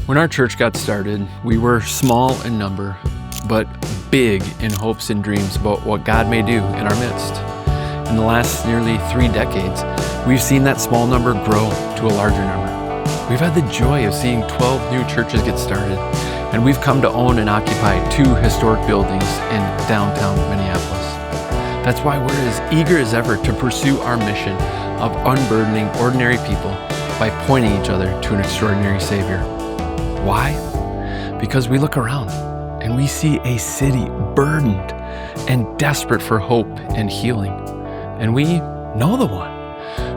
When our church got started, we were small in number, but big in hopes and dreams about what God may do in our midst. In the last nearly 3 decades, we've seen that small number grow to a larger number. We've had the joy of seeing 12 new churches get started, and we've come to own and occupy 2 historic buildings in downtown Minneapolis. That's why we're as eager as ever to pursue our mission of unburdening ordinary people by pointing each other to an extraordinary Savior. Why? Because we look around and we see a city burdened and desperate for hope and healing. And we know the one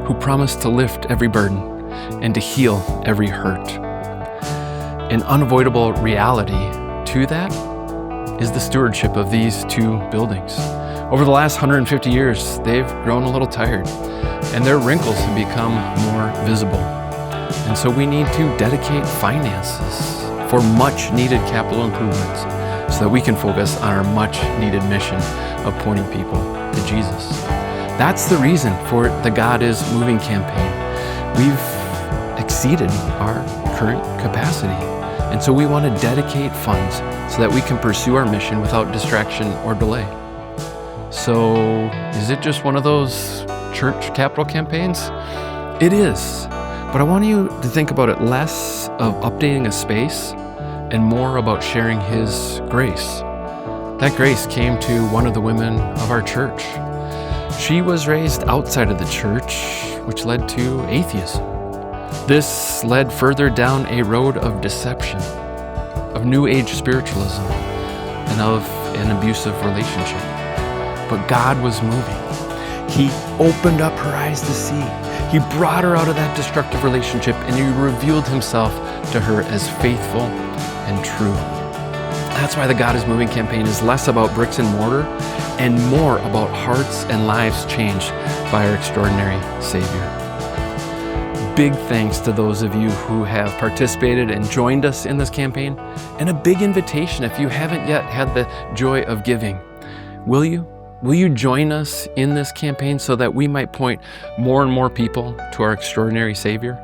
who promised to lift every burden and to heal every hurt. An unavoidable reality to that is the stewardship of these 2 buildings. Over the last 150 years, they've grown a little tired, and their wrinkles have become more visible. And so we need to dedicate finances for much needed capital improvements so that we can focus on our much needed mission of pointing people to Jesus. That's the reason for the God is Moving campaign. We've exceeded our current capacity. And so we want to dedicate funds so that we can pursue our mission without distraction or delay. So is it just one of those church capital campaigns? It is. But I want you to think about it less of updating a space and more about sharing His grace. That grace came to one of the women of our church. She was raised outside of the church, which led to atheism. This led further down a road of deception, of New Age spiritualism, and of an abusive relationship. But God was moving. He opened up her eyes to see. He brought her out of that destructive relationship, and He revealed Himself to her as faithful and true. That's why the God is Moving campaign is less about bricks and mortar and more about hearts and lives changed by our extraordinary Savior. Big thanks to those of you who have participated and joined us in this campaign, and a big invitation if you haven't yet had the joy of giving. Will you? Will you join us in this campaign so that we might point more and more people to our extraordinary Savior?